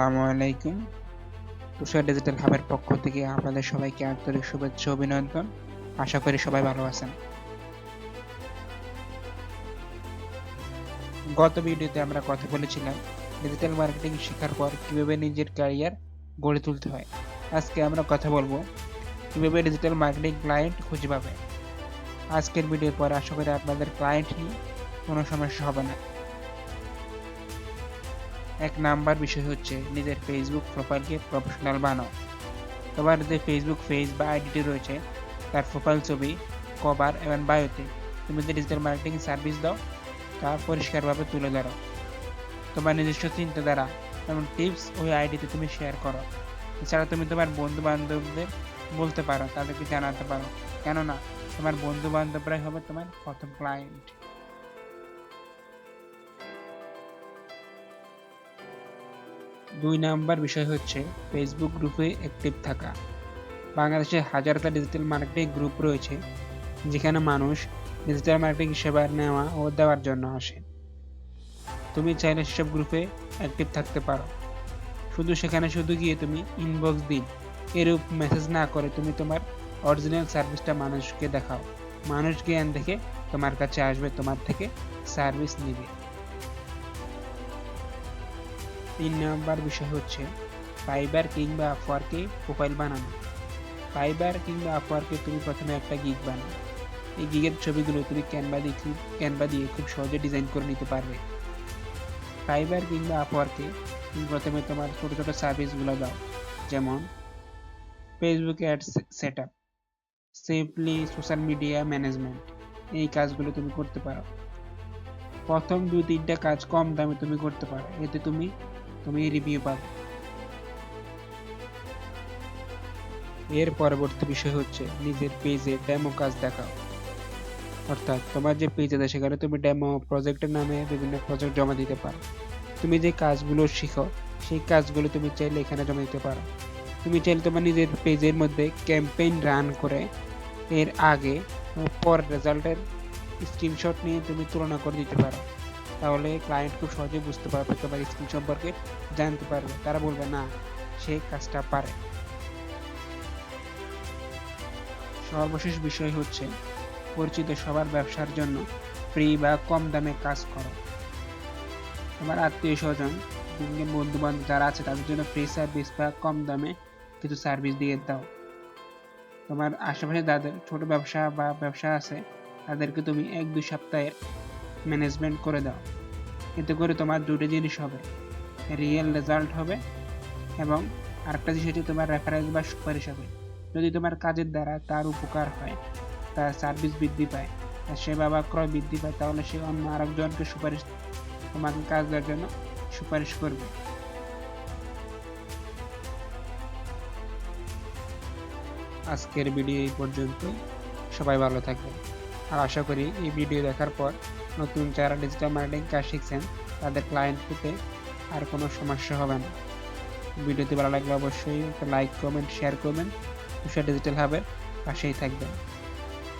আসসালামু আলাইকুম। তুষার ডিজিটাল হাবের পক্ষ থেকে আপনাদের সবাইকে আন্তরিক শুভেচ্ছা ও অভিনন্দন। আশা করি সবাই ভালো আছেন। গত ভিডিওতে আমরা কথা বলেছিলাম ডিজিটাল মার্কেটিং শেখার পর কিভাবে নিজের ক্যারিয়ার গড়ে তুলতে হয়। আজকে আমরা কথা বলবো কিভাবে ডিজিটাল মার্কেটিং ক্লায়েন্ট খুঁজে পাবে। আজকের ভিডিওর পর আশা করি আপনাদের ক্লায়েন্ট নিয়ে কোনো সমস্যা হবে না। এক নাম্বার বিষয় হচ্ছে নিজের ফেসবুক প্রোফাইলকে প্রফেশনাল বানাও। তোমার যে ফেসবুক পেজ বা আইডিটি রয়েছে তার প্রোফাইল ছবি, কভার এবং বায়োতে তুমি যে ডিজিটাল মার্কেটিং সার্ভিস দাও তা পরিষ্কারভাবে তুলে ধরো। তোমার নিজস্ব চিন্তাধারা এবং টিপস ওই আইডিতে তুমি শেয়ার করো। এছাড়া তুমি তোমার বন্ধু বান্ধবদের বলতে পারো, তাদেরকে জানাতে পারো, কেননা তোমার বন্ধু বান্ধবরাই হবে তোমার প্রথম ক্লায়েন্ট। 2 নাম্বার বিষয় হচ্ছে ফেসবুক গ্রুপে অ্যাক্টিভ থাকা। বাংলাদেশে হাজারটা ডিজিটাল মার্কেটিং গ্রুপ রয়েছে যেখানে মানুষ ডিজিটাল মার্কেটিং সেবা নেওয়া ও দেওয়ার জন্য আসে। তুমি চাইলে সেসব গ্রুপে অ্যাক্টিভ থাকতে পারো। সেখানে গিয়ে তুমি ইনবক্স দিন এরূপ মেসেজ না করে তুমি তোমার অরিজিনাল সার্ভিসটা মানুষকে দেখাও। মানুষ জ্ঞান দেখে তোমার কাছে আসবে, তোমার থেকে সার্ভিস নিবে। 3 নাম্বার বিষয় হচ্ছে ফাইবার কিংবা আপওয়ার্কে প্রোফাইল বানানো। ফাইবার কিংবা আপওয়ার্কে তুমি প্রথমে একটা গিগ বানাও। এই গিগের ছবিগুলো তুমি ক্যানভা দিয়ে খুব সহজে ডিজাইন করে নিতে পারবে। ফাইবার কিংবা আপওয়ার্কে তুমি প্রথমে তোমার ছোট ছোট সার্ভিসগুলো দাও, যেমন Facebook ads setup, simply social media management. এই কাজগুলো তুমি করতে পারো। প্রথম 2-3টা কাজ কম দামে তুমি করতে পারো, এতে তুমি রিভিউ পাবে। এর পরবর্তী বিষয় হচ্ছে নিজের পেজে ডেমো কাজ দেখাও। অর্থাৎ তোমার যে পেজ আছে সেখানে তুমি ডেমো প্রজেক্টের নামে বিভিন্ন প্রজেক্ট জমা দিতে পারো। তুমি যে কাজগুলো শিখো সেই কাজগুলো তুমি চাইলে এখানে জমা দিতে পারো। তুমি চাইলে তোমার নিজের পেজের মধ্যে ক্যাম্পেইন রান করে এর আগে ও পর রেজাল্টের স্ক্রিনশট নিয়ে তুমি তুলনা করে দিতে পারো। তাহলে ক্লায়েন্ট খুব সহজে বুঝতে পারবে, তোমার স্কিল সম্পর্কে জানতে পারবে, তারা বলবে না সে কাজটা পারে। সর্বশেষ বিষয় হচ্ছে পরিচিত সবার ব্যবসার জন্য ফ্রি বা কম দামে কাজ করো। তোমার আত্মীয় স্বজন, বন্ধু বান্ধব যারা আছে তাদের জন্য ফ্রি সার্ভিস বা কম দামে কিছু সার্ভিস দিয়ে দাও। তোমার আশেপাশে যাদের ছোট ব্যবসা বা ব্যবসা আছে তাদেরকে তুমি 1-2 সপ্তাহের ম্যানেজমেন্ট করে দাও। এতে করে তোমার দুটো জিনিস হবে, রিয়েল রেজাল্ট হবে এবং আরেকটা জিনিস হচ্ছে তোমার রেফারেন্স বা সুপারিশ হবে। যদি তোমার কাজের দ্বারা তার উপকার হয়, তার সার্ভিস বৃদ্ধি পায়, তার সেবা বা ক্রয় বৃদ্ধি পায়, তাহলে সে অন্য আরেকজনকে তোমাকে কাজ দেওয়ার জন্য সুপারিশ করবে। আজকের ভিডিও এই পর্যন্ত। সবাই ভালো থাকবেন। আর আশা করি এই ভিডিও দেখার পর নতুন যারা ডিজিটাল মার্কেটিং কাজ শিখছেন তাদের ক্লায়েন্ট পেতে আর কোনো সমস্যা হবে না। ভিডিওটি ভালো লাগলে অবশ্যই লাইক, কমেন্ট, শেয়ার করবেন। তুষার ডিজিটাল হাবের পাশেই থাকবেন।